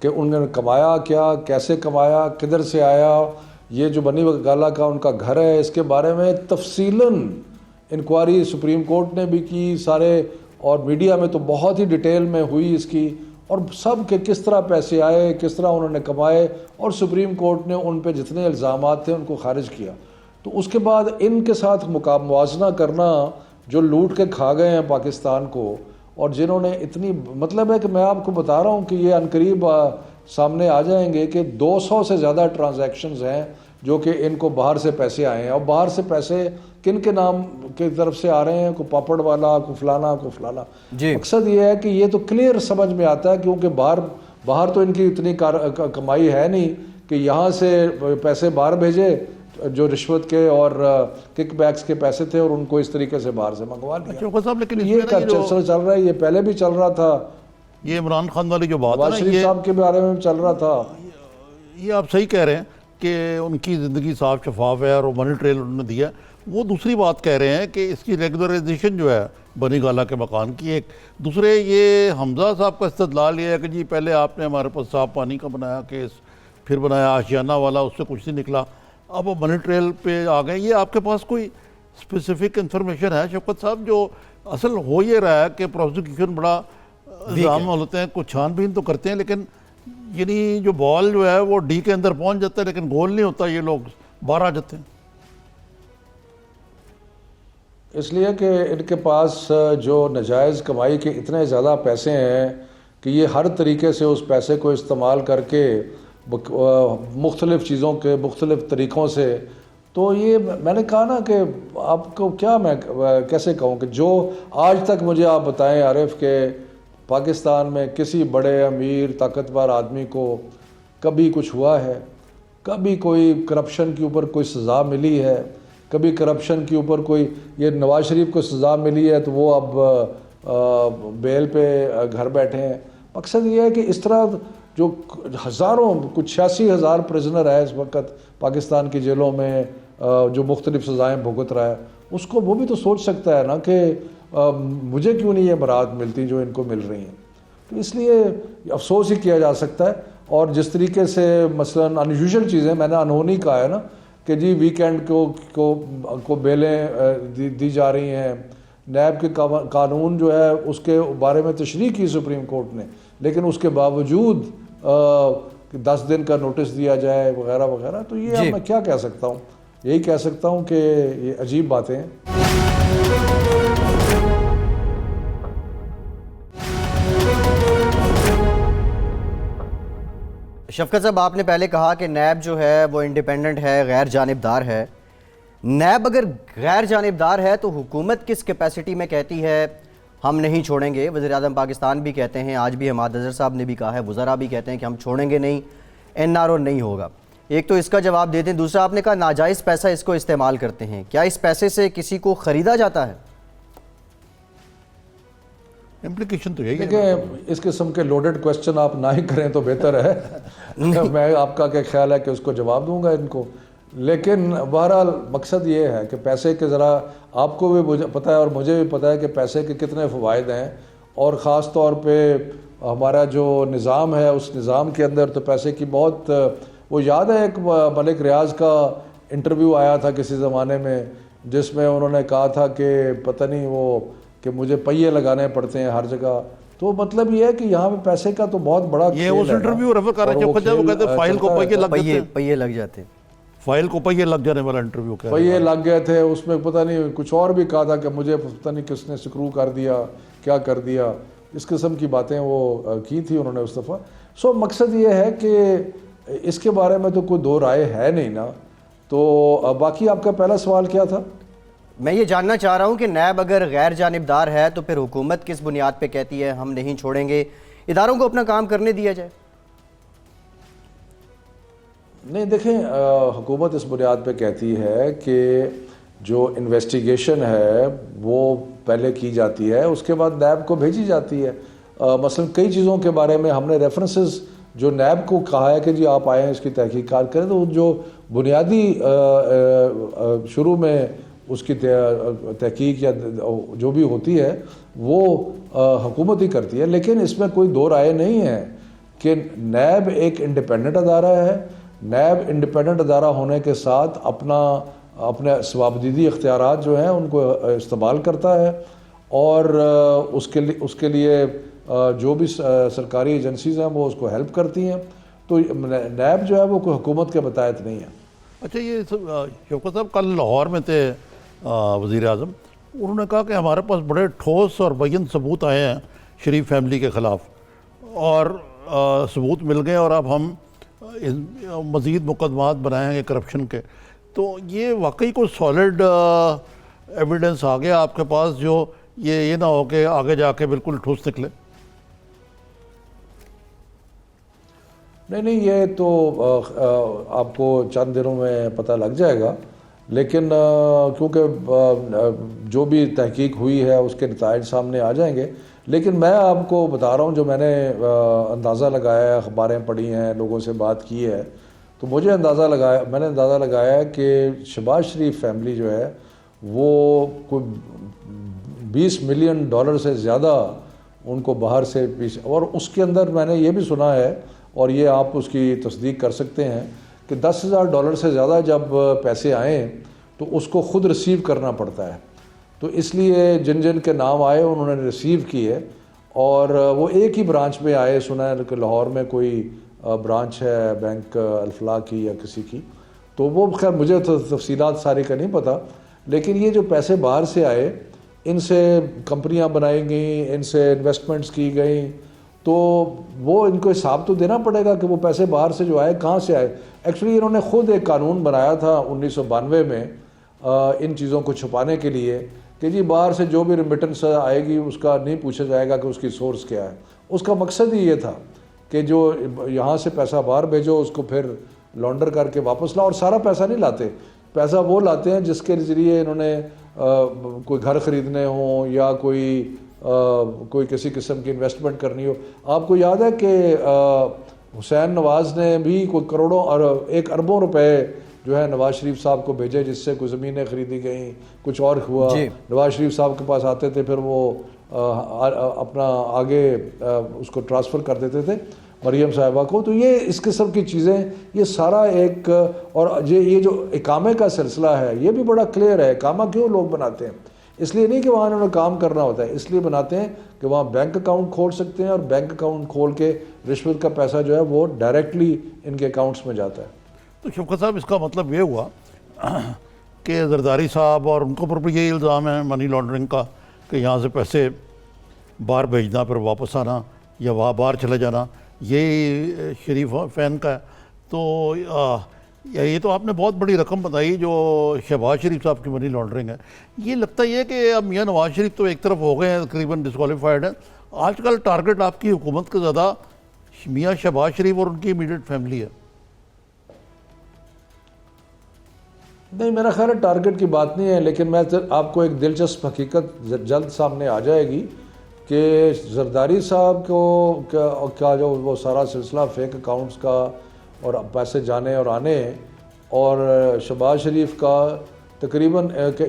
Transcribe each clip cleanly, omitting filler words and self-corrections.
کہ انہوں نے کمایا کیا، کیسے کمایا، کدھر سے آیا، یہ جو بنی گالا کا ان کا گھر ہے اس کے بارے میں تفصیلاً انکوائری سپریم کورٹ نے بھی کی سارے، اور میڈیا میں تو بہت ہی ڈیٹیل میں ہوئی اس کی، اور سب کے کس طرح پیسے آئے، کس طرح انہوں نے کمائے، اور سپریم کورٹ نے ان پہ جتنے الزامات تھے ان کو خارج کیا۔ تو اس کے بعد ان کے ساتھ موازنہ کرنا جو لوٹ کے کھا گئے ہیں پاکستان کو، اور جنہوں نے اتنی، مطلب ہے کہ میں آپ کو بتا رہا ہوں کہ یہ عنقریب سامنے آ جائیں گے کہ 200 سے زیادہ ٹرانزیکشنز ہیں جو کہ ان کو باہر سے پیسے آئے ہیں، اور باہر سے پیسے کن کے نام کی طرف سے آ رہے ہیں، کوئی پاپڑ والا، کوئی فلانا، کوئی فلانا۔ مقصد یہ ہے کہ یہ تو کلیئر سمجھ میں آتا ہے، کیونکہ باہر تو ان کی اتنی کمائی ہے نہیں کہ یہاں سے پیسے باہر بھیجے جو رشوت کے اور کک بیکس کے پیسے تھے، اور ان کو اس طریقے سے باہر سے منگوا لیا۔ لیکن یہ چل رہا ہے، یہ پہلے بھی چل رہا تھا، یہ عمران خان والی جو بات نواز شریف صاحب کے بارے میں چل رہا تھا۔ یہ آپ صحیح کہہ رہے ہیں کہ ان کی زندگی صاف شفاف ہے اور منی ٹریل انہوں نے دیا۔ وہ دوسری بات کہہ رہے ہیں کہ اس کی ریگولرائزیشن جو ہے بنی گالا کے مکان کی، ایک دوسرے یہ حمزہ صاحب کا استدلال یہ ہے کہ جی پہلے آپ نے ہمارے پاس صاف پانی کا بنایا کیس، پھر بنایا آشیانہ والا، اس سے کچھ نہیں نکلا، اب وہ منی ٹریل پہ آ گئے۔ یہ آپ کے پاس کوئی اسپیسیفک انفارمیشن ہے شفقت صاحب؟ جو اصل ہو یہ رہا ہے کہ پروسیکیوشن بڑا الزام ہوتے ہیں، کچھ چھان بین تو کرتے ہیں، لیکن یعنی جو بال جو ہے وہ ڈی کے اندر پہنچ جاتا ہے لیکن گول نہیں ہوتا، یہ لوگ باہر آ جاتے ہیں۔ اس لیے کہ ان کے پاس جو ناجائز کمائی کے اتنے زیادہ پیسے ہیں کہ یہ ہر طریقے سے اس پیسے کو استعمال کر کے مختلف چیزوں کے مختلف طریقوں سے، تو یہ میں نے کہا نا کہ آپ کو کیا میں کیسے کہوں کہ جو آج تک مجھے آپ بتائیں عارف کہ پاکستان میں کسی بڑے امیر طاقتور آدمی کو کبھی کچھ ہوا ہے، کبھی کوئی کرپشن کے اوپر کوئی سزا ملی ہے، کبھی کرپشن کے اوپر کوئی، یہ نواز شریف کو سزا ملی ہے تو وہ اب بیل پہ گھر بیٹھے ہیں۔ مقصد یہ ہے کہ اس طرح جو ہزاروں، کچھ 86,000 پرزنر ہے اس وقت پاکستان کی جیلوں میں جو مختلف سزائیں بھگت رہا ہے، اس کو وہ بھی تو سوچ سکتا ہے نا کہ مجھے کیوں نہیں یہ برات ملتی جو ان کو مل رہی ہیں۔ تو اس لیے افسوس ہی کیا جا سکتا ہے۔ اور جس طریقے سے مثلاً انیوژل چیزیں، میں نے انہونی کہا ہے نا کہ جی ویکینڈ کو بیلیں دی جا رہی ہیں، نیب کے قانون جو ہے اس کے بارے میں تشریح کی سپریم کورٹ نے، لیکن اس کے باوجود 10 دن کا نوٹس دیا جائے وغیرہ وغیرہ۔ تو یہ اب میں کیا کہہ سکتا ہوں، یہی کہہ سکتا ہوں کہ یہ عجیب باتیں ہیں۔ شفقت صاحب، آپ نے پہلے کہا کہ نیب جو ہے وہ انڈیپینڈنٹ ہے، غیر جانبدار ہے۔ نیب اگر غیر جانبدار ہے تو حکومت کس کیپیسٹی میں کہتی ہے ہم نہیں چھوڑیں گے؟ وزیر اعظم پاکستان بھی کہتے ہیں، آج بھی حماد اظہر صاحب نے بھی کہا ہے، وزراء بھی کہتے ہیں کہ ہم چھوڑیں گے نہیں، NRO نہیں ہوگا۔ ایک تو اس کا جواب دیتے ہیں، دوسرا آپ نے کہا ناجائز پیسہ اس کو استعمال کرتے ہیں، کیا اس پیسے سے کسی کو خریدا جاتا ہے؟ امپلیکیشن تو یہی ہے۔ دیکھیں، اس قسم کے لوڈڈ کوسچن آپ نہ ہی کریں تو بہتر ہے۔ میں آپ کا کیا خیال ہے کہ اس کو جواب دوں گا ان کو، لیکن بہرحال مقصد یہ ہے کہ پیسے کے ذرا آپ کو بھی پتہ ہے اور مجھے بھی پتہ ہے کہ پیسے کے کتنے فوائد ہیں، اور خاص طور پہ ہمارا جو نظام ہے اس نظام کے اندر تو پیسے کی بہت، وہ یاد ہے ایک ملک ریاض کا انٹرویو آیا تھا کسی زمانے میں جس میں انہوں نے کہا تھا کہ پتہ نہیں وہ کہ مجھے پہیے لگانے پڑتے ہیں ہر جگہ۔ تو مطلب یہ ہے کہ یہاں پہ پیسے کا تو بہت بڑا کھیل ہے۔ یہ اس انٹرویو ریفر کر رہے ہیں، وہ کہتے ہیں فائل کو پہیے لگ جاتے ہیں، پہیے لگ جاتے ہیں، فائل کو پہیے لگ جانے والا انٹرویو کہہ رہے ہیں۔ پہیے لگ گئے تھے، اس میں پتہ نہیں کچھ اور بھی کہا تھا کہ مجھے پتہ نہیں کس نے سکرو کر دیا، کیا کر دیا، اس قسم کی باتیں وہ کی تھی انہوں نے اس دفعہ۔ سو مقصد یہ ہے کہ اس کے بارے میں تو کوئی دو رائے ہے نہیں نا۔ تو باقی آپ کا پہلا سوال کیا تھا؟ میں یہ جاننا چاہ رہا ہوں کہ نیب اگر غیر جانبدار ہے تو پھر حکومت کس بنیاد پہ کہتی ہے ہم نہیں چھوڑیں گے، اداروں کو اپنا کام کرنے دیا جائے؟ نہیں دیکھیں، حکومت اس بنیاد پہ کہتی ہے کہ جو انویسٹیگیشن ہے وہ پہلے کی جاتی ہے، اس کے بعد نیب کو بھیجی جاتی ہے۔ مثلا کئی چیزوں کے بارے میں ہم نے ریفرنسز جو نیب کو کہا ہے کہ جی آپ آئیں اس کی تحقیقات کریں، تو جو بنیادی شروع میں اس کی تحقیق یا جو بھی ہوتی ہے وہ حکومت ہی کرتی ہے۔ لیکن اس میں کوئی دو رائے نہیں ہے کہ نیب ایک انڈیپینڈنٹ ادارہ ہے. نیب انڈیپینڈنٹ ادارہ ہونے کے ساتھ اپنے ثوابدیدی اختیارات جو ہیں ان کو استعمال کرتا ہے, اور اس کے لیے جو بھی سرکاری ایجنسیز ہیں وہ اس کو ہیلپ کرتی ہیں. تو نیب جو ہے وہ کوئی حکومت کے متحد نہیں ہے. اچھا, یہ شوکت صاحب کل لاہور میں تھے وزیر اعظم, انہوں نے کہا کہ ہمارے پاس بڑے ٹھوس اور بین ثبوت آئے ہیں شریف فیملی کے خلاف, اور ثبوت مل گئے, اور اب ہم مزید مقدمات بنائیں گے کرپشن کے. تو یہ واقعی کوئی سالڈ ایویڈنس آ گیا آپ کے پاس جو یہ نہ ہو کہ آگے جا کے بالکل ٹھوس نکلے؟ نہیں, یہ تو آپ کو چند دنوں میں پتہ لگ جائے گا, لیکن کیونکہ جو بھی تحقیق ہوئی ہے اس کے نتائج سامنے آ جائیں گے. لیکن میں آپ کو بتا رہا ہوں جو میں نے اندازہ لگایا ہے, اخباریں پڑھی ہیں, لوگوں سے بات کی ہے, تو میں نے اندازہ لگایا کہ شہباز شریف فیملی جو ہے وہ کوئی $20 ملین سے زیادہ ان کو باہر سے اور اس کے اندر میں نے یہ بھی سنا ہے, اور یہ آپ اس کی تصدیق کر سکتے ہیں, کہ $10,000 سے زیادہ جب پیسے آئیں تو اس کو خود ریسیو کرنا پڑتا ہے. تو اس لیے جن کے نام آئے انہوں نے ریسیو کیے, اور وہ ایک ہی برانچ میں آئے. سنا ہے کہ لاہور میں کوئی برانچ ہے بینک الفلاح کی یا کسی کی, تو وہ خیر مجھے تو تفصیلات ساری کا نہیں پتہ. لیکن یہ جو پیسے باہر سے آئے, ان سے کمپنیاں بنائی گئیں, ان سے انویسٹمنٹس کی گئیں, تو وہ ان کو حساب تو دینا پڑے گا کہ وہ پیسے باہر سے جو آئے کہاں سے آئے. ایکچولی انہوں نے خود ایک قانون بنایا تھا 1992 میں ان چیزوں کو چھپانے کے لیے, کہ جی باہر سے جو بھی ریمیٹنس آئے گی اس کا نہیں پوچھا جائے گا کہ اس کی سورس کیا ہے. اس کا مقصد ہی یہ تھا کہ جو یہاں سے پیسہ باہر بھیجو اس کو پھر لانڈر کر کے واپس لاؤ. اور سارا پیسہ نہیں لاتے, پیسہ وہ لاتے ہیں جس کے ذریعے انہوں نے کوئی گھر خریدنے ہوں یا کوئی کسی قسم کی انویسٹمنٹ کرنی ہو. آپ کو یاد ہے کہ حسین نواز نے بھی کوئی کروڑوں اور 1 اربوں روپے جو ہے نواز شریف صاحب کو بھیجے, جس سے کوئی زمینیں خریدی گئیں, کچھ اور ہوا. نواز شریف صاحب کے پاس آتے تھے, پھر وہ اپنا آگے اس کو ٹرانسفر کر دیتے تھے مریم صاحبہ کو. تو یہ اس قسم کی چیزیں, یہ سارا ایک, اور یہ جو اقامے کا سلسلہ ہے یہ بھی بڑا کلیئر ہے. اقامہ کیوں لوگ بناتے ہیں؟ اس لیے نہیں کہ وہاں انہوں نے کام کرنا ہوتا ہے, اس لیے بناتے ہیں کہ وہاں بینک اکاؤنٹ کھول سکتے ہیں, اور بینک اکاؤنٹ کھول کے رشوت کا پیسہ جو ہے وہ ڈائریکٹلی ان کے اکاؤنٹس میں جاتا ہے. تو شوکت صاحب, اس کا مطلب یہ ہوا کہ زرداری صاحب اور ان کے اوپر بھی یہی الزام ہے منی لانڈرنگ کا, کہ یہاں سے پیسے باہر بھیجنا پھر واپس آنا یا وہاں باہر چلے جانا, یہی شریف فین کا ہے. تو یہ تو آپ نے بہت بڑی رقم بتائی جو شہباز شریف صاحب کی منی لانڈرنگ ہے. یہ لگتا یہ ہے کہ اب میاں نواز شریف تو ایک طرف ہو گئے ہیں, تقریباً ڈسکوالیفائڈ ہیں. آج کل ٹارگٹ آپ کی حکومت کا زیادہ میاں شہباز شریف اور ان کی امیڈیٹ فیملی ہے. نہیں, میرا خیال ہے ٹارگٹ کی بات نہیں ہے, لیکن میں آپ کو ایک دلچسپ حقیقت جلد سامنے آ جائے گی کہ زرداری صاحب کو کیا جو وہ سارا سلسلہ فیک اکاؤنٹس کا اور پیسے جانے اور آنے, اور شہباز شریف کا تقریباً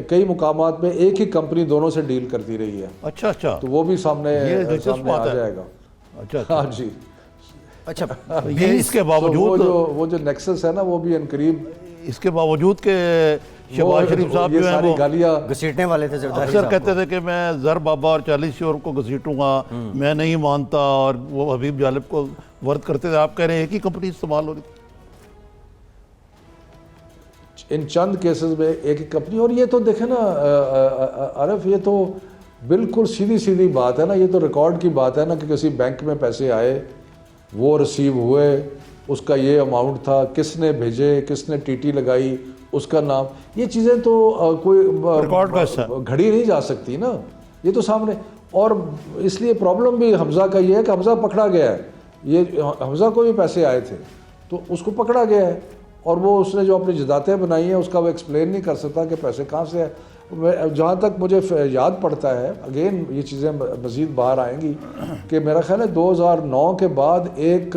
کئی مقامات میں ایک ہی کمپنی دونوں سے ڈیل کرتی رہی ہے. اچھا, تو وہ بھی سامنے آ جائے گا. اچھا, ہاں جی. اچھا, یہ اس کے باوجود وہ جو نیکسس ہے نا, وہ بھی انقریب, اس کے باوجود کہ شہباز شریف صاحب جو ہیں وہ گالیاں گھسیٹنے والے تھے زرداری اکثر صاحب کہتے تھے کہ میں زر بابا اور 40 شور کو گھسیٹوں گا, میں نہیں مانتا, اور وہ حبیب جالب کو ورد کرتے تھے. آپ کہہ رہے ہیں ایک ہی کمپنی استعمال ہو رہی تھی ان چند کیسز میں, ایک ہی کمپنی. اور یہ تو دیکھیں نا عارف, یہ تو بالکل سیدھی بات ہے نا, یہ تو ریکارڈ کی بات ہے نا, کہ کسی بینک میں پیسے آئے, وہ ریسیو ہوئے, اس کا یہ اماؤنٹ تھا, کس نے بھیجے, کس نے ٹی ٹی لگائی, اس کا نام. یہ چیزیں تو کوئی ریکارڈ کا حصہ گھڑی نہیں جا سکتی نا, یہ تو سامنے. اور اس لیے پرابلم بھی حمزہ کا یہ ہے کہ حمزہ پکڑا گیا ہے. یہ حمزہ کو بھی پیسے آئے تھے تو اس کو پکڑا گیا ہے, اور وہ اس نے جو اپنی جداتیں بنائی ہیں اس کا وہ ایکسپلین نہیں کر سکتا کہ پیسے کہاں سے آئے. جہاں تک مجھے یاد پڑتا ہے, اگین یہ چیزیں مزید باہر آئیں گی, کہ میرا خیال ہے 2009 کے بعد ایک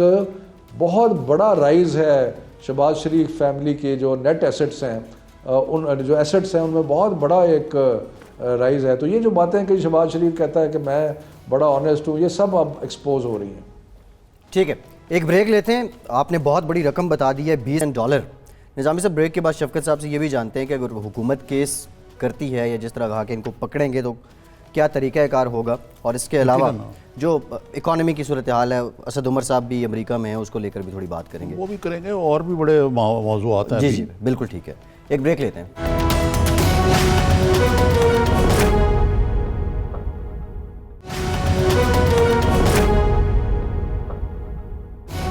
بہت بڑا رائز ہے شہباز شریف فیملی کے جو نیٹ ایسٹس ہیں, ان جو ایسٹس ہیں ان میں بہت بڑا ایک رائز ہے. تو یہ جو باتیں کہ شہباز شریف کہتا ہے کہ میں بڑا آنیسٹ ہوں, یہ سب اب ایکسپوز ہو رہی ہیں. ٹھیک ہے. ایک بریک لیتے ہیں. آپ نے بہت بڑی رقم بتا دی ہے $20 نظامی صاحب. بریک کے بعد شفقت صاحب سے یہ بھی جانتے ہیں کہ اگر حکومت کیس کرتی ہے یا جس طرح کہا کہ ان کو پکڑیں گے تو کیا طریقہ کار ہوگا, اور اس کے علاوہ جو اکانومی کی صورتحال ہے, اسد عمر صاحب بھی امریکہ میں ہیں, اس کو لے کر بھی تھوڑی بات کریں گے. وہ بھی کریں گے, اور بھی بڑے موضوعات ہیں. جی جی بالکل ٹھیک ہے, ایک بریک لیتے ہیں.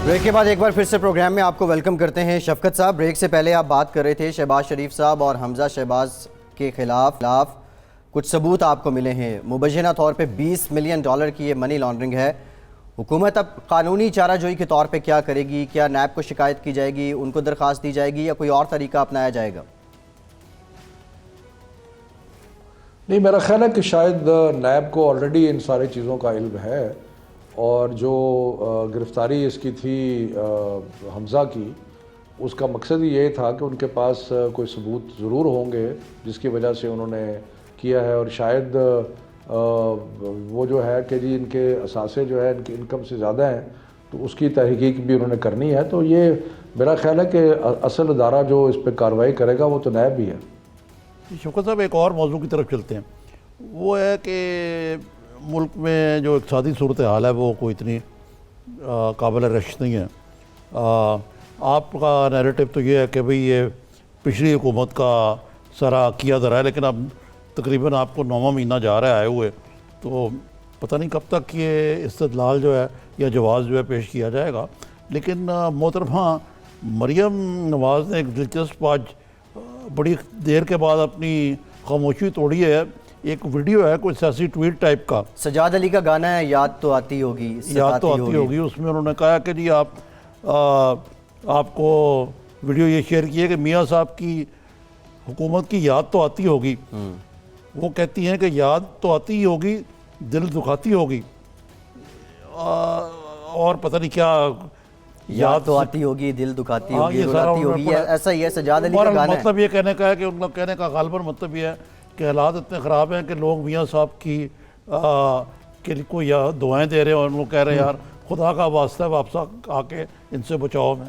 بریک کے بعد ایک بار پھر سے پروگرام میں آپ کو ویلکم کرتے ہیں. شفقت صاحب, بریک سے پہلے آپ بات کر رہے تھے شہباز شریف صاحب اور حمزہ شہباز کے خلاف کچھ ثبوت آپ کو ملے ہیں. مبینہ طور پہ $20 ملین کی یہ منی لانڈرنگ ہے. حکومت اب قانونی چارہ جوئی کے طور پہ کیا کرے گی؟ کیا نیب کو شکایت کی جائے گی, ان کو درخواست دی جائے گی, یا کوئی اور طریقہ اپنایا جائے گا؟ نہیں, میرا خیال ہے کہ شاید نیب کو آلریڈی ان ساری چیزوں کا علم ہے, اور جو گرفتاری اس کی تھی حمزہ کی, اس کا مقصد ہی یہ تھا کہ ان کے پاس کوئی ثبوت ضرور ہوں گے جس کی وجہ سے انہوں نے کیا ہے, اور شاید وہ جو ہے کہ جی ان کے اثاثے جو ہے ان کی انکم سے زیادہ ہیں, تو اس کی تحقیق بھی انہوں نے کرنی ہے. تو یہ میرا خیال ہے کہ اصل ادارہ جو اس پہ کارروائی کرے گا وہ تو نیب بھی ہے. شوکت صاحب, ایک اور موضوع کی طرف چلتے ہیں. وہ ہے کہ ملک میں جو اقتصادی صورتحال ہے وہ کوئی اتنی قابل رشک نہیں ہے. آپ کا نیریٹو تو یہ ہے کہ بھئی یہ پچھلی حکومت کا سارا کیا دھرا ہے, لیکن اب تقریباً آپ کو 9واں مہینہ جا رہا ہے آئے ہوئے, تو پتہ نہیں کب تک یہ استدلال جو ہے یا جواز جو ہے پیش کیا جائے گا. لیکن محترمہ مریم نواز نے ایک دلچسپ آج بڑی دیر کے بعد اپنی خاموشی توڑی ہے. ایک ویڈیو ہے کوئی سیاسی ٹویٹ ٹائپ کا, سجاد علی کا گانا ہے یاد تو آتی ہوگی, یاد تو آتی ہوگی. اس میں انہوں نے کہا کہ جی آپ کو ویڈیو یہ شیئر کی ہے کہ میاں صاحب کی حکومت کی یاد تو آتی ہوگی. وہ کہتی ہیں کہ یاد تو آتی ہی ہوگی, دل دکھاتی ہوگی, اور پتہ نہیں کیا یاد تو آتی ہوگی, دل دکھاتی ہوگی, رلاتی ہوگی, ایسا ہی ہے. سجاد علی کا گانا ہے. مطلب یہ کہنے کا ہے کہ ان کا کہنے کا غالباً مطلب یہ ہے کہ حالات اتنے خراب ہیں کہ لوگ میاں صاحب کی کو یا دعائیں دے رہے ہیں, اور ان کو کہہ رہے ہیں یار خدا کا واسطہ ہے واپس آ کے ان سے بچاؤ میں.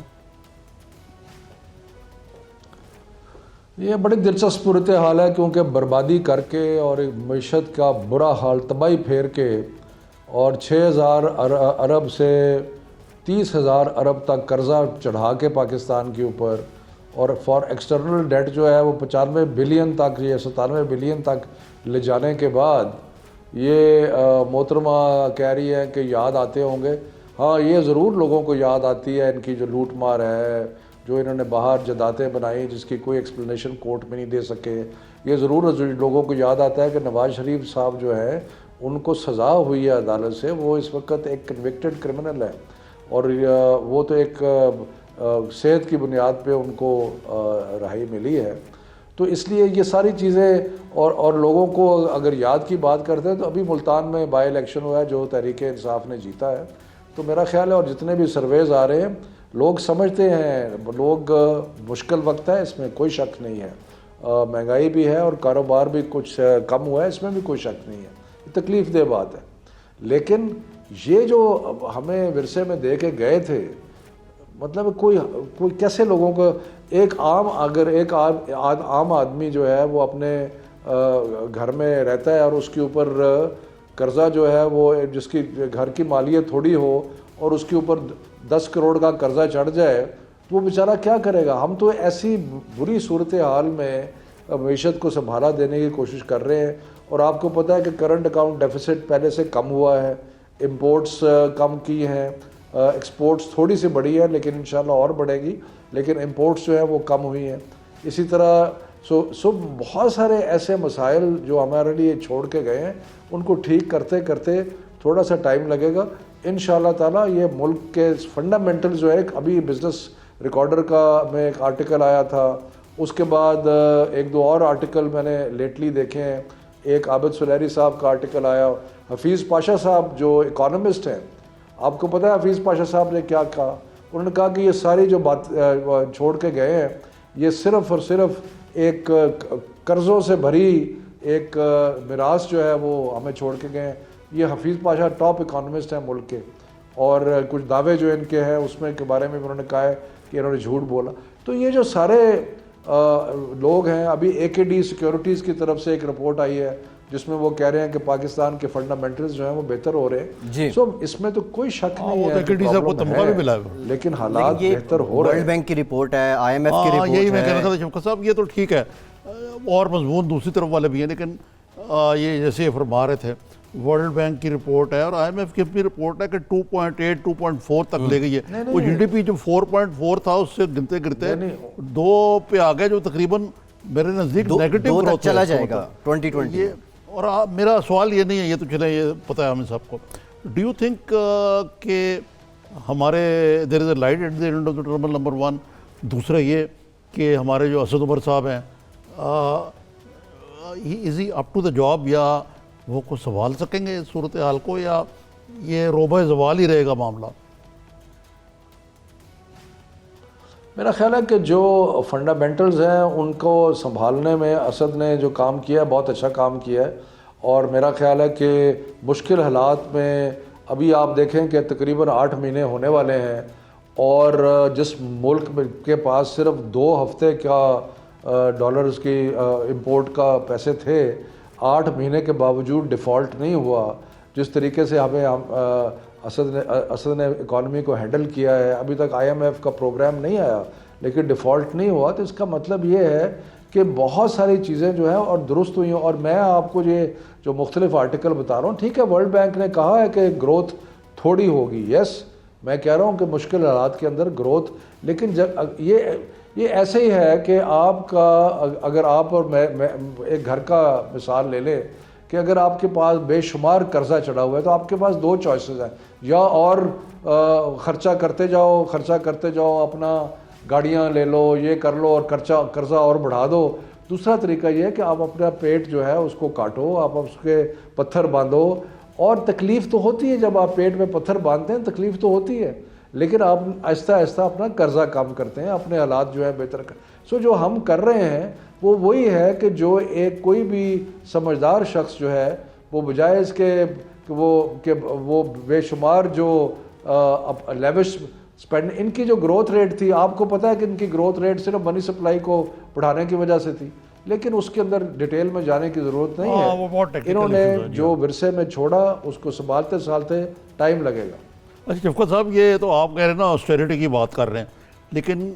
یہ بڑی دلچسپ صورتحال ہے, کیونکہ بربادی کر کے اور معیشت کا برا حال تباہی پھیر کے, اور 6,000 ارب سے 30,000 ارب تک قرضہ چڑھا کے پاکستان کے اوپر, اور فار ایکسٹرنل ڈیٹ جو ہے وہ 95 بلین تک یا 97 بلین تک لے جانے کے بعد یہ محترمہ کہہ رہی ہے کہ یاد آتے ہوں گے. ہاں, یہ ضرور لوگوں کو یاد آتی ہے ان کی جو لوٹ مار ہے, جو انہوں نے باہر جداتیں بنائی جس کی کوئی ایکسپلینیشن کورٹ میں نہیں دے سکے. یہ ضرور لوگوں کو یاد آتا ہے کہ نواز شریف صاحب جو ہے ان کو سزا ہوئی ہے عدالت سے, وہ اس وقت ایک کنوکٹڈ کرمنل ہے, اور وہ تو ایک صحت کی بنیاد پہ ان کو رہائی ملی ہے. تو اس لیے یہ ساری چیزیں, اور لوگوں کو اگر یاد کی بات کرتے ہیں تو ابھی ملتان میں بائی الیکشن ہوا ہے جو تحریک انصاف نے جیتا ہے. تو میرا خیال ہے, اور جتنے بھی سرویز آ رہے ہیں لوگ سمجھتے ہیں, لوگ مشکل وقت ہے اس میں کوئی شک نہیں ہے, مہنگائی بھی ہے اور کاروبار بھی کچھ کم ہوا ہے, اس میں بھی کوئی شک نہیں ہے, تکلیف دہ بات ہے. لیکن یہ جو ہمیں ورثے میں دے کے گئے تھے, مطلب کوئی کیسے لوگوں کو ایک عام آدمی جو ہے وہ اپنے گھر میں رہتا ہے اور اس کے اوپر قرضہ جو ہے وہ جس کی گھر کی مالیت تھوڑی ہو اور اس کے اوپر 10 کروڑ کا قرضہ چڑھ جائے تو وہ بیچارہ کیا کرے گا. ہم تو ایسی بری صورتحال میں معیشت کو سنبھالا دینے کی کوشش کر رہے ہیں, اور آپ کو پتہ ہے کہ کرنٹ اکاؤنٹ ڈیفیسٹ پہلے سے کم ہوا ہے, امپورٹس کم کی ہیں, ایکسپورٹس تھوڑی سی بڑھی ہے لیکن انشاءاللہ اور بڑھے گی, لیکن امپورٹس جو ہیں وہ کم ہوئی ہیں. اسی طرح بہت سارے ایسے مسائل جو ہمارے لیے چھوڑ کے گئے ہیں ان کو ٹھیک کرتے کرتے تھوڑا سا ٹائم لگے گا انشاءاللہ تعالیٰ. یہ ملک کے فنڈامنٹل جو ہے, ابھی بزنس ریکارڈر کا میں ایک آرٹیکل آیا تھا, اس کے بعد ایک دو اور آرٹیکل میں نے لیٹلی دیکھے ہیں, ایک عابد سلیری صاحب کا آرٹیکل آیا, حفیظ پاشا صاحب جو اکانومسٹ ہیں, آپ کو پتہ ہے حفیظ پاشا صاحب نے کیا کہا, انہوں نے کہا کہ یہ ساری جو بات چھوڑ کے گئے ہیں یہ صرف اور صرف ایک قرضوں سے بھری ایک میراث جو ہے وہ ہمیں چھوڑ کے گئے ہیں. یہ حفیظ پاشا ٹاپ اکانومسٹ ہیں ملک کے, اور کچھ دعوے جو ان کے ہیں اس میں کے بارے میں انہوں نے کہا ہے کہ انہوں نے جھوٹ بولا. تو یہ جو سارے لوگ ہیں, ابھی AKD سیکیورٹیز کی طرف سے ایک رپورٹ آئی ہے جس میں وہ کہہ رہے ہیں کہ پاکستان کے فنڈامنٹلز جو ہیں وہ بہتر ہو رہے ہیں. جی سو اس میں تو کوئی شک نہیں ہے کہ صاحب کو پرابلم تمغہ بھی ملا ہے, ہے. لیکن حالات بہتر ہو رہے ورلڈ ہیں. بینک کی رپورٹ ہے, IMF کی رپورٹ یہی میں ہے. کہنا چاہتا تھا شفقت صاحب, یہ تو ٹھیک ہے, اور مضمون دوسری طرف والے بھی ہیں, لیکن یہ جیسے فرما رہے تھے ورلڈ بینک کی رپورٹ ہے اور IMF کی اپنی رپورٹ ہے کہ 2.8 2.4 تک لے گئی ہے. وہ GDP جو 4.4 تھا اس سے گنتے گرتے 2 پہ آ گئے, جو تقریباً میرے نزدیک نیگیٹو تک گروتھ چلا جائے گا 2020. اور میرا سوال یہ نہیں ہے, یہ تو چلے یہ پتہ ہے ہمیں سب کو, ڈو یو تھنک کہ ہمارے there is a light at the end of the tunnel number 1. دوسرا یہ کہ ہمارے جو اسد عمر صاحب ہیں, از ہی اپ ٹو دا جاب, یا وہ کو سنبھال سکیں گے اس صورتحال کو, یا یہ روبہ زوال ہی رہے گا معاملہ؟ میرا خیال ہے کہ جو فنڈامنٹلز ہیں ان کو سنبھالنے میں اسد نے جو کام کیا ہے بہت اچھا کام کیا ہے. اور میرا خیال ہے کہ مشکل حالات میں ابھی آپ دیکھیں کہ تقریباً 8 مہینے ہونے والے ہیں, اور جس ملک کے پاس صرف 2 ہفتے کا ڈالرز کی امپورٹ کا پیسے تھے, 8 مہینے کے باوجود ڈیفالٹ نہیں ہوا. جس طریقے سے ہمیں اسد نے اکانومی کو ہینڈل کیا ہے, ابھی تک IMF کا پروگرام نہیں آیا لیکن ڈیفالٹ نہیں ہوا, تو اس کا مطلب یہ ہے کہ بہت ساری چیزیں جو ہیں اور درست ہوئی ہیں. اور میں آپ کو یہ جو مختلف آرٹیکل بتا رہا ہوں, ٹھیک ہے ورلڈ بینک نے کہا ہے کہ گروتھ تھوڑی ہوگی, یس میں کہہ رہا ہوں کہ مشکل حالات کے اندر گروتھ, لیکن جب یہ ایسے ہی ہے کہ آپ کا اگر آپ اور میں ایک گھر کا مثال لے لیں کہ اگر آپ کے پاس بے شمار قرضہ چڑھا ہوا ہے تو آپ کے پاس 2 چوائسز ہیں, یا اور خرچہ کرتے جاؤ اپنا گاڑیاں لے لو, یہ کر لو اور قرضہ اور بڑھا دو. دوسرا طریقہ یہ ہے کہ آپ اپنا پیٹ جو ہے اس کو کاٹو, آپ اس کے پتھر باندھو. اور تکلیف تو ہوتی ہے, جب آپ پیٹ میں پتھر باندھتے ہیں تکلیف تو ہوتی ہے, لیکن آپ آہستہ آہستہ اپنا قرضہ کم کرتے ہیں, اپنے حالات جو ہے بہتر سو جو ہم کر رہے ہیں وہ وہی ہے کہ جو ایک کوئی بھی سمجھدار شخص جو ہے وہ بجائے اس کے وہ بے شمار جو لیوش اسپینڈ, ان کی جو گروتھ ریٹ تھی, آپ کو پتہ ہے کہ ان کی گروتھ ریٹ صرف منی سپلائی کو بڑھانے کی وجہ سے تھی, لیکن اس کے اندر ڈیٹیل میں جانے کی ضرورت نہیں ہے. انہوں نے جو ورثے میں چھوڑا اس کو سنبھالتے ٹائم لگے گا. اچھا شفقت صاحب, یہ تو آپ کہہ رہے ہیں نا آسٹیرٹی کی بات کر رہے ہیں, لیکن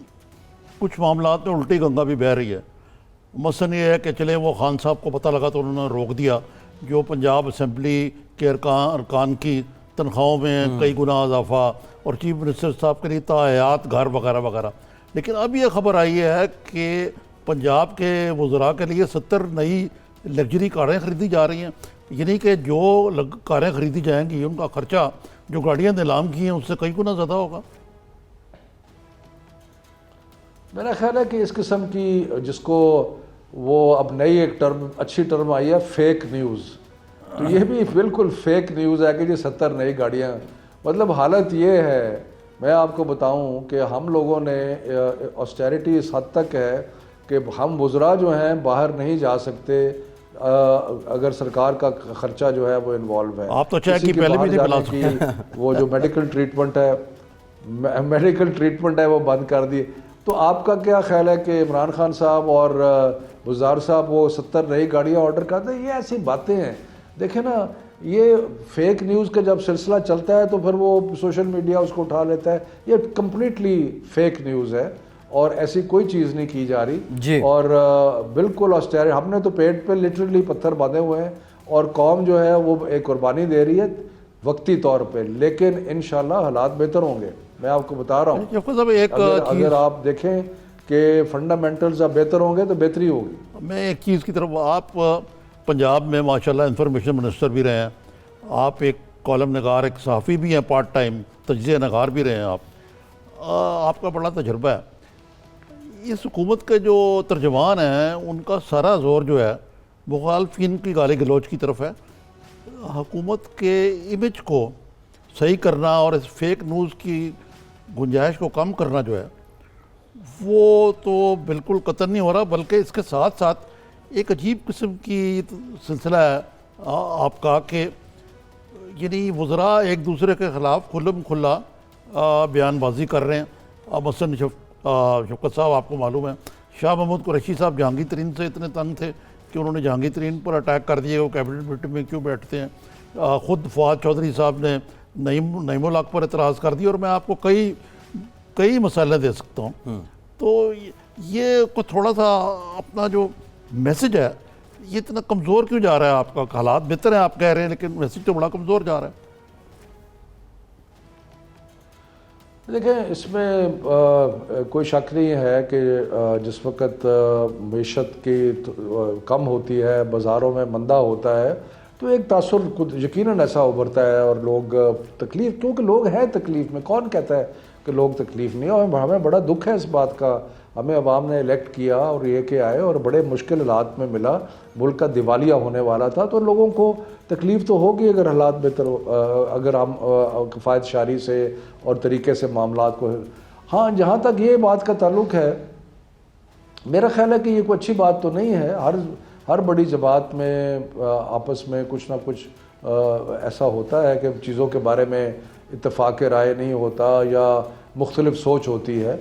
کچھ معاملات میں الٹی گنگا بھی بہہ رہی ہے. مثلاً یہ ہے کہ چلے وہ خان صاحب کو پتہ لگا تو انہوں نے روک دیا, جو پنجاب اسمبلی کے ارکان کی تنخواہوں میں کئی گنا اضافہ, اور چیف منسٹر صاحب کے لیے تاحیات گھر وغیرہ وغیرہ. لیکن اب یہ خبر آئی ہے کہ پنجاب کے وزراء کے لیے 70 نئی لگژری کاریں خریدی جا رہی ہیں, یعنی کہ جو کاریں خریدی جائیں گی ان کا خرچہ جو گاڑیاں نیلام کی ہیں اس سے کئی گنا زیادہ ہوگا. میرا خیال ہے کہ اس قسم کی جس کو وہ اب نئی ایک اچھی ٹرم آئی ہے فیک نیوز, تو یہ بھی بالکل فیک نیوز ہے کہ یہ 70 نئی گاڑیاں, مطلب حالت یہ ہے, میں آپ کو بتاؤں کہ ہم لوگوں نے آسٹیرٹی اس حد تک ہے کہ ہم وزراء جو ہیں باہر نہیں جا سکتے اگر سرکار کا خرچہ جو ہے وہ انوالو ہے. آپ تو چاہے کہ پہلے بھی نہیں بلا سکتے, وہ جو میڈیکل ٹریٹمنٹ ہے وہ بند کر دی. تو آپ کا کیا خیال ہے کہ عمران خان صاحب اور وزار صاحب وہ 70 نئی گاڑیاں آرڈر کرتے ہیں؟ یہ ایسی باتیں ہیں. دیکھیں نا, یہ فیک نیوز کا جب سلسلہ چلتا ہے تو پھر وہ سوشل میڈیا اس کو اٹھا لیتا ہے. یہ کمپلیٹلی فیک نیوز ہے اور ایسی کوئی چیز نہیں کی جا رہی جی. اور بالکل آسٹیرٹی, ہم نے تو پیٹ پہ لٹرلی پتھر باندھے ہوئے ہیں اور قوم جو ہے وہ ایک قربانی دے رہی ہے وقتی طور پہ, لیکن انشاءاللہ حالات بہتر ہوں گے. میں آپ کو بتا رہا ہوں اگر آپ دیکھیں کہ فنڈامنٹلز اب بہتر ہوں گے تو بہتری ہوگی. میں ایک چیز کی طرف, آپ پنجاب میں ماشاءاللہ انفارمیشن منسٹر بھی رہے ہیں, آپ ایک کالم نگار, ایک صحافی بھی ہیں پارٹ ٹائم, تجزیہ نگار بھی رہے ہیں آپ کا بڑا تجربہ ہے. اس حکومت کے جو ترجمان ہیں ان کا سارا زور جو ہے مخالفین کی گالی گلوچ کی طرف ہے. حکومت کے امیج کو صحیح کرنا اور اس فیک نیوز کی گنجائش کو کم کرنا جو ہے وہ تو بالکل قطعاً نہیں ہو رہا, بلکہ اس کے ساتھ ساتھ ایک عجیب قسم کی سلسلہ ہے آپ کا کہ یعنی وزراء ایک دوسرے کے خلاف کھلم کھلا بیان بازی کر رہے ہیں. مثلاً شفقت صاحب آپ کو معلوم ہے شاہ محمود قریشی صاحب جہانگیر ترین سے اتنے تنگ تھے کہ انہوں نے جہانگیر ترین پر اٹیک کر دیے, وہ کیبنٹ میٹنگ میں کیوں بیٹھتے ہیں. خود فواد چودھری صاحب نے نعیم الحق پر اعتراض کر دیا, اور میں آپ کو کئی مسئلے دے سکتا ہوں. تو یہ کوئی تھوڑا سا اپنا جو میسج ہے یہ اتنا کمزور کیوں جا رہا ہے آپ کا؟ حالات بہتر ہیں آپ کہہ رہے ہیں لیکن میسج تو بڑا کمزور جا رہا ہے. دیکھیں اس میں کوئی شک نہیں ہے کہ جس وقت معیشت کی کم ہوتی ہے, بازاروں میں مندہ ہوتا ہے, تو ایک تاثر یقیناً ایسا ابھرتا ہے, اور لوگ تکلیف, کیونکہ لوگ ہیں تکلیف میں. کون کہتا ہے کہ لوگ تکلیف نہیں, اور ہمیں بڑا دکھ ہے اس بات کا. ہمیں عوام نے الیکٹ کیا اور یہ کہ آئے اور بڑے مشکل حالات میں ملا, ملک کا دیوالیہ ہونے والا تھا, تو لوگوں کو تکلیف تو ہوگی اگر حالات بہتر اگر ہم کفایت شاری سے اور طریقے سے معاملات کو. ہاں جہاں تک یہ بات کا تعلق ہے, میرا خیال ہے کہ یہ کوئی اچھی بات تو نہیں ہے. ہر بڑی جماعت میں آپس میں کچھ نہ کچھ ایسا ہوتا ہے کہ چیزوں کے بارے میں اتفاق رائے نہیں ہوتا یا مختلف سوچ ہوتی ہے.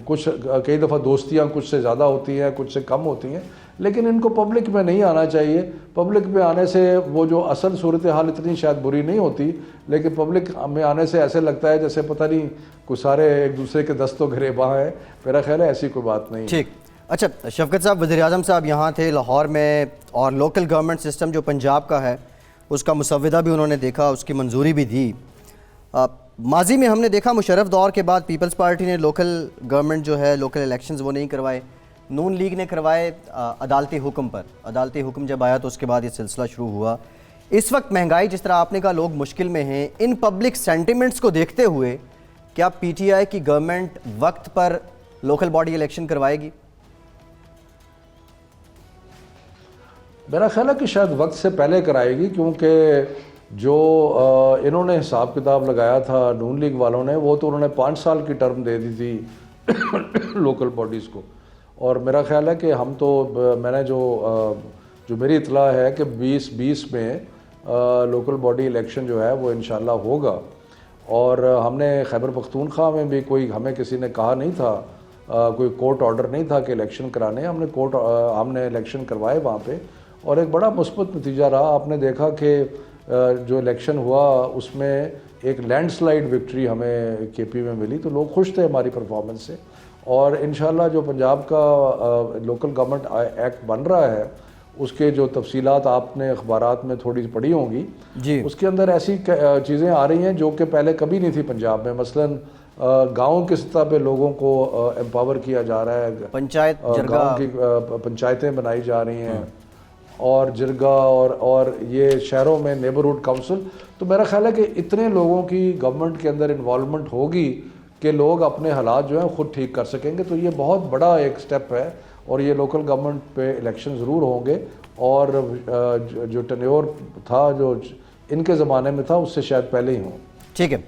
کچھ کئی دفعہ دوستیاں کچھ سے زیادہ ہوتی ہیں, کچھ سے کم ہوتی ہیں, لیکن ان کو پبلک میں نہیں آنا چاہیے. پبلک میں آنے سے وہ جو اصل صورتحال اتنی شاید بری نہیں ہوتی, لیکن پبلک میں آنے سے ایسے لگتا ہے جیسے پتہ نہیں کوئی سارے ایک دوسرے کے دستوں گریباں ہیں. میرا خیال ہے ایسی کوئی بات نہیں. ٹھیک. اچھا شفقت صاحب, وزیر اعظم صاحب یہاں تھے لاہور میں, اور لوکل گورنمنٹ سسٹم جو پنجاب کا ہے اس کا مسودہ بھی انہوں نے دیکھا, اس کی منظوری بھی دی. ماضی میں ہم نے دیکھا مشرف دور کے بعد پیپلز پارٹی نے لوکل گورنمنٹ جو ہے لوکل الیکشنز وہ نہیں کروائے, نون لیگ نے کروائے عدالتی حکم پر. عدالتی حکم جب آیا تو اس کے بعد یہ سلسلہ شروع ہوا. اس وقت مہنگائی جس طرح آپ نے کہا لوگ مشکل میں ہیں, ان پبلک سینٹیمنٹس کو دیکھتے ہوئے کیا پی ٹی آئی کی گورنمنٹ وقت پر لوکل باڈی الیکشن کروائے گی؟ میرا خیال ہے کہ شاید وقت سے پہلے کرائے گی, کیونکہ جو انہوں نے حساب کتاب لگایا تھا نون لیگ والوں نے, وہ تو انہوں نے 5 سال کی ٹرم دے دی تھی لوکل باڈیز کو. اور میرا خیال ہے کہ ہم تو میں نے جو میری اطلاع ہے کہ 2020 میں لوکل باڈی الیکشن جو ہے وہ انشاءاللہ ہوگا. اور ہم نے خیبر پختونخوا میں بھی کوئی ہمیں کسی نے کہا نہیں تھا, کوئی کورٹ آرڈر نہیں تھا کہ الیکشن کرانے. ہم نے الیکشن کروائے وہاں پہ, اور ایک بڑا مثبت نتیجہ رہا. آپ نے دیکھا کہ جو الیکشن ہوا اس میں ایک لینڈ سلائیڈ وکٹری ہمیں کے پی میں ملی, تو لوگ خوش تھے ہماری پرفارمنس سے. اور انشاءاللہ جو پنجاب کا لوکل گورنمنٹ ایکٹ بن رہا ہے اس کے جو تفصیلات آپ نے اخبارات میں تھوڑی پڑھی ہوں گی, اس کے اندر ایسی چیزیں آ رہی ہیں جو کہ پہلے کبھی نہیں تھی پنجاب میں. مثلاً گاؤں کی سطح پہ لوگوں کو امپاور کیا جا رہا ہے, گاؤں کی پنچایتیں بنائی جا رہی ہیں, اور جرگا اور یہ شہروں میں نیبرہڈ کونسل. تو میرا خیال ہے کہ اتنے لوگوں کی گورنمنٹ کے اندر انوالومنٹ ہوگی کہ لوگ اپنے حالات جو ہیں خود ٹھیک کر سکیں گے. تو یہ بہت بڑا ایک سٹیپ ہے, اور یہ لوکل گورنمنٹ پہ الیکشن ضرور ہوں گے. اور جو ٹینیور تھا جو ان کے زمانے میں تھا اس سے شاید پہلے ہی ہوں. ٹھیک ہے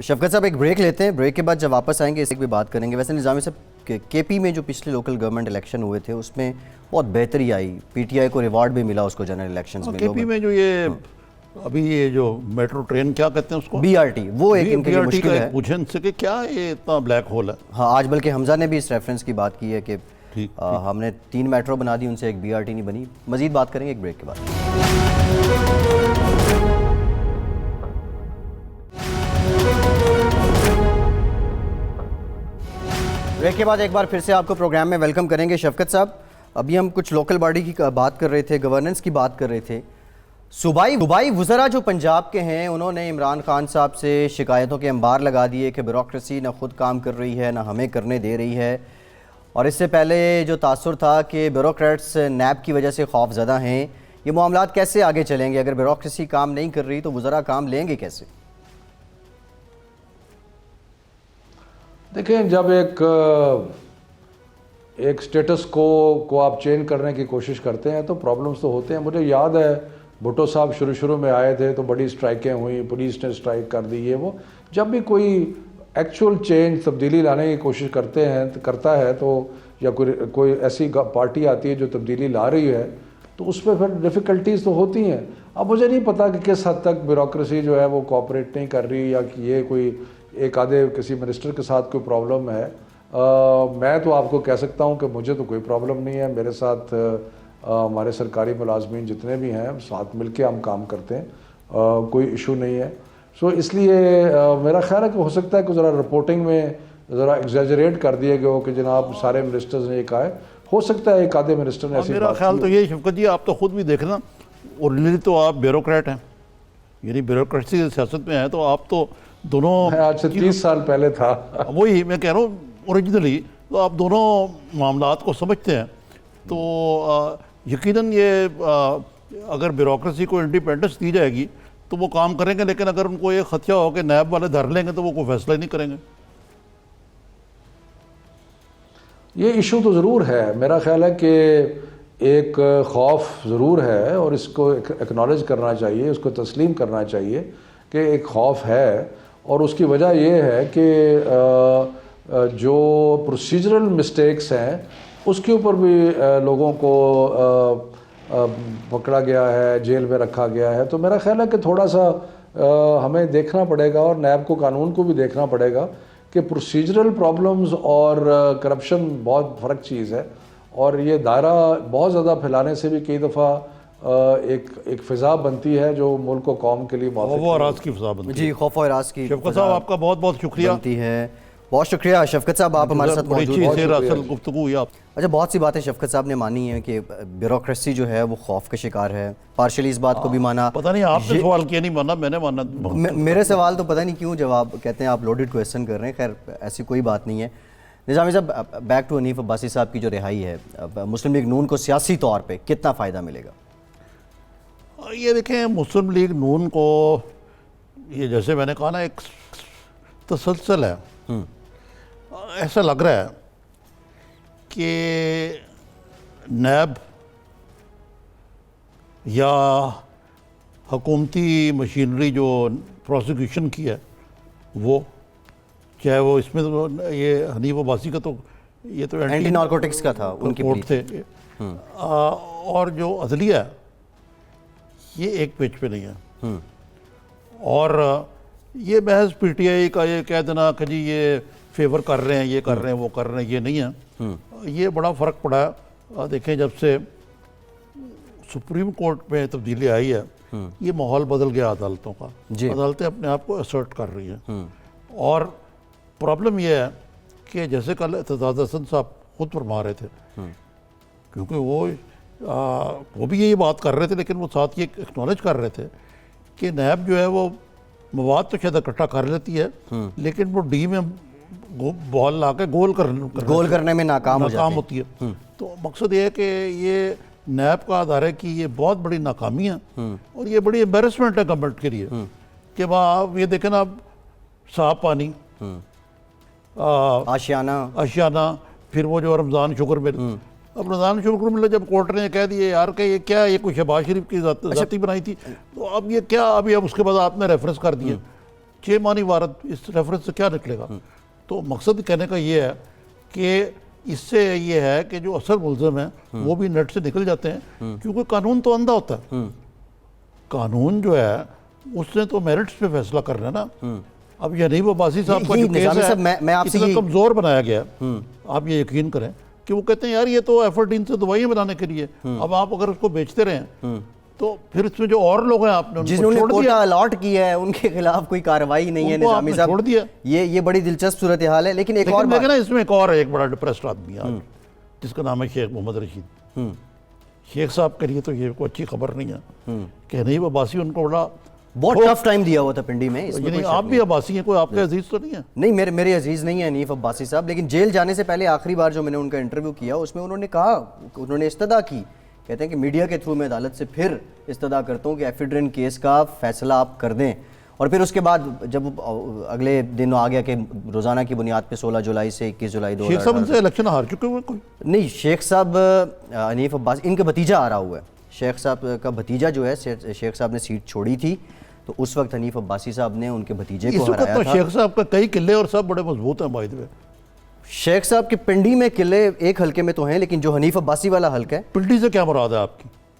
شفقت صاحب, ایک بریک لیتے ہیں, بریک کے بعد جب واپس آئیں گے اس کی بھی بات کریں گے. ویسے نظامی صاحب کے پی میں جو پچھلے لوکل گورنمنٹ الیکشن ہوئے تھے اس میں بہت بہتری آئی, پی ٹی آئی کو ریوارڈ بھی ملا اس کو جنرل الیکشنز میں. کے پی میں جو یہ ابھی یہ جو میٹرو ٹرین کیا کہتے ہیں اس کو, بی آر ٹی, وہ ایک ان کے لیے مشکل ہے. پوچھیں ان سے کہ کیا یہ اتنا بلیک ہول ہے. ہاں آج بلکہ حمزہ نے بھی اس ریفرنس کی بات کی ہے کہ ہم نے 3 میٹرو بنا دی, ان سے ایک بی آر ٹی نہیں بنی. مزید بات کریں گے ایک بریک کے بعد. بریک کے بعد ایک بار پھر سے آپ کو پروگرام میں ویلکم کریں گے. شفقت صاحب, ابھی ہم کچھ لوکل باڈی کی بات کر رہے تھے, گورننس کی بات کر رہے تھے. صوبائی وزراء جو پنجاب کے ہیں انہوں نے عمران خان صاحب سے شکایتوں کے انبار لگا دیے کہ بیوروکریسی نہ خود کام کر رہی ہے نہ ہمیں کرنے دے رہی ہے. اور اس سے پہلے جو تاثر تھا کہ بیوروکریٹس نیب کی وجہ سے خوف زدہ ہیں. یہ معاملات کیسے آگے چلیں گے؟ اگر بیوروکریسی کام نہیں کر رہی تو وزراء کام لیں گے کیسے؟ دیکھیں, جب ایک سٹیٹس کو آپ چینج کرنے کی کوشش کرتے ہیں تو پرابلمز تو ہوتے ہیں. مجھے یاد ہے بھٹو صاحب شروع میں آئے تھے تو بڑی اسٹرائکیں ہوئیں, پولیس نے اسٹرائک کر دی. یہ وہ جب بھی کوئی ایکچول چینج تبدیلی لانے کی کوشش کرتا ہے تو یا کوئی ایسی پارٹی آتی ہے جو تبدیلی لا رہی ہے تو اس میں پھر ڈیفیکلٹیز تو ہوتی ہیں. اب مجھے نہیں پتا کہ کس حد تک بیوروکریسی جو ہے وہ کوآپریٹ نہیں کر رہی یا کہ یہ کوئی ایک آدھے کسی منسٹر کے ساتھ کوئی پرابلم ہے. میں تو آپ کو کہہ سکتا ہوں کہ مجھے تو کوئی پرابلم نہیں ہے. میرے ساتھ ہمارے سرکاری ملازمین جتنے بھی ہیں ساتھ مل کے ہم کام کرتے ہیں, کوئی ایشو نہیں ہے. سو اس لیے میرا خیال ہے کہ ہو سکتا ہے کہ ذرا رپورٹنگ میں ذرا ایگزیجریٹ کر دیے گئے ہو کہ جناب سارے منسٹرز نے یہ کہا ہے. ہو سکتا ہے ایک آدھے منسٹر نے ایسی میرا خیال تو یہ شفقت جی, آپ تو خود بھی دیکھنا, اوریجنلی تو آپ بیوروکریٹ ہیں, یعنی بیوروکریسی سیاست میں ہیں, تو آپ تو دونوں, میں آج سے 30 سال پہلے تھا. وہی میں کہہ رہا ہوں اوریجنلی تو آپ دونوں معاملات کو سمجھتے ہیں. تو یقیناً یہ اگر بیوروکریسی کو انڈیپینڈنس دی جائے گی تو وہ کام کریں گے, لیکن اگر ان کو یہ خدشہ ہو کہ نیب والے دھر لیں گے تو وہ کوئی فیصلہ ہی نہیں کریں گے. یہ ایشو تو ضرور ہے. میرا خیال ہے کہ ایک خوف ضرور ہے اور اس کو ایکنالج کرنا چاہیے, اس کو تسلیم کرنا چاہیے کہ ایک خوف ہے. اور اس کی وجہ یہ ہے کہ جو پروسیجرل مسٹیکس ہیں اس کے اوپر بھی لوگوں کو پکڑا گیا ہے, جیل میں رکھا گیا ہے. تو میرا خیال ہے کہ تھوڑا سا ہمیں دیکھنا پڑے گا اور نیب کو, قانون کو بھی دیکھنا پڑے گا کہ پروسیجرل پرابلمز اور کرپشن بہت فرق چیز ہے. اور یہ دائرہ بہت زیادہ پھیلانے سے بھی کئی دفعہ ایک فضا بنتی ہے جو ملک و قوم کے لیے موافق خوف و ہراس کی فضا بنتی ہے. جی, خوف و ہراس کی شفقت صاحب آپ کا بہت بہت شکریہ. بنتی ہے. بہت شکریہ شفقت صاحب, آپ ہمارے ساتھ موجود ہیں. اصل گفتگو ہوئی آپ. اچھا, بہت سی باتیں شفقت صاحب نے مانی ہیں کہ بیوروکریسی جو ہے وہ خوف کا شکار ہے. پارشلی اس بات کو بھی مانا. پتہ نہیں آپ نے سوال کیا نہیں مانا, میں نے مانا. میرے سوال تو پتہ نہیں کیوں جواب کہتے ہیں آپ لوڈڈ کویسچن کر رہے ہیں. خیر ایسی کوئی بات نہیں ہے. نظامی صاحب, بیک ٹو حنیف عباسی صاحب کی جو رہائی ہے, مسلم لیگ نون کو سیاسی طور پہ کتنا فائدہ ملے گا؟ یہ دیکھیں, مسلم لیگ نون کو یہ جیسے میں نے کہا نا ایک تسلسل ہے. ایسا لگ رہا ہے کہ نیب یا حکومتی مشینری جو پروسیکیوشن کی ہے وہ, چاہے وہ اس میں تو یہ حنیف عباسی کا تو یہ تو اینٹی نارکوٹکس کا تھا ان کی کورٹ تھے, اور جو عدلیہ ہے یہ ایک پیج پہ نہیں ہے. اور یہ محض پی ٹی آئی کا یہ کہہ دینا کہ جی یہ فیور کر رہے ہیں, یہ کر رہے ہیں, وہ کر رہے ہیں, یہ نہیں ہے. یہ بڑا فرق پڑا ہے. دیکھیں جب سے سپریم کورٹ میں تبدیلی آئی ہے یہ ماحول بدل گیا عدالتوں کا. عدالتیں اپنے آپ کو اسرٹ کر رہی ہیں. اور پرابلم یہ ہے کہ جیسے کل اعتزاز احسن صاحب خود فرما رہے تھے, کیونکہ وہ بھی یہی بات کر رہے تھے, لیکن وہ ساتھ یہ ایکنالج کر رہے تھے کہ نیب جو ہے وہ مواد تو شاید اکٹھا کر لیتی ہے لیکن وہ ڈی میں بال لا کے گول کرنے میں ناکام ہوتی ہے. تو مقصد یہ ہے کہ یہ نیب کا ادارے کی یہ بہت بڑی ناکامی ہے اور یہ بڑی امبیرسمنٹ ہے گورنمنٹ کے لیے کہ آپ یہ دیکھیں نا, اب صاف پانی, آشیانہ, پھر وہ جو رمضان شکر مل. اب رمضان شکر مل جب کورٹ نے کہہ دیے یار کہ یہ کیا, یہ کوئی شہباز شریف کی ذاتی بنائی تھی, تو اب یہ کیا, اب اس کے بعد آپ نے ریفرنس کر دیا 6 مانی وارد, اس ریفرنس سے کیا نکلے گا؟ تو مقصد کہنے کا یہ ہے کہ اس سے یہ ہے کہ جو اصل ملزم ہیں وہ بھی نیٹ سے نکل جاتے ہیں, کیونکہ قانون تو اندھا ہوتا ہے. قانون جو ہے اس نے تو میرٹس پہ فیصلہ کرنا ہے نا. اب یہ حنیف عباسی صاحب کا جو کیس ہے اتنا کمزور بنایا گیا, آپ یہ یقین کریں کہ وہ کہتے ہیں یار یہ تو ایفرٹین سے دوائیاں بنانے کے لیے, اب آپ اگر اس کو بیچتے رہیں تو پھر اس میں جو اور لوگ ہیں آپ نے جنہوں نے کوٹا الاٹ کیا ہے ان کے خلاف کوئی کارروائی نہیں ہے. نظامی صاحب چھوڑ دیا, یہ بڑی دلچسپ صورتحال ہے. لیکن ایک اور بات نا, اس میں ایک اور ایک بڑا ڈپریسڈ آدمی ہے جس کا نام ہے شیخ محمد رشید. شیخ صاحب کے لیے تو یہ کوئی اچھی خبر نہیں ہے کہ حنیف عباسی ان کو بڑا بہت ٹف ٹائم دیا ہوا تھا پنڈی میں. یعنی آپ بھی عباسی ہیں, کوئی آپ کے عزیز تو نہیں ہے؟ نہیں, میرے عزیز نہیں ہیں حنیف عباسی صاحب, لیکن جیل جانے سے پہلے آخری بار جو میں نے ان کا انٹرویو کیا اس میں انہوں نے کہا, انہوں نے استدعا کی, کہتے ہیں کہ میڈیا کے تھرو میں عدالت سے پھر استدعا کرتا ہوں کہ ایفیڈرین کیس کا فیصلہ آپ کر دیں. اور پھر اس کے بعد جب اگلے دن آ گیا کہ روزانہ کی بنیاد پہ 16 جولائی سے 21 جولائی 2018 شیخ صاحب ان سے الیکشن ہار چکے ہوئے کوئی نہیں. شیخ صاحب حنیف عباسی ان کا بھتیجا آ رہا ہوا ہے. شیخ صاحب کا بھتیجا جو ہے, شیخ صاحب نے سیٹ چھوڑی تھی تو اس وقت حنیف عباسی صاحب نے ان کے بھتیجے کو ہرایا تھا. شیخ صاحب کا کئی قلعے اور سب بڑے مضبوط ہیں بائی دی وے. شیخ صاحب کے پنڈی میں قلعے ایک حلقے میں تو ہیں, لیکن جو حنیف عباسی والا حلقہ ہے. پنڈی سے کیا مراد ہے آپ کی؟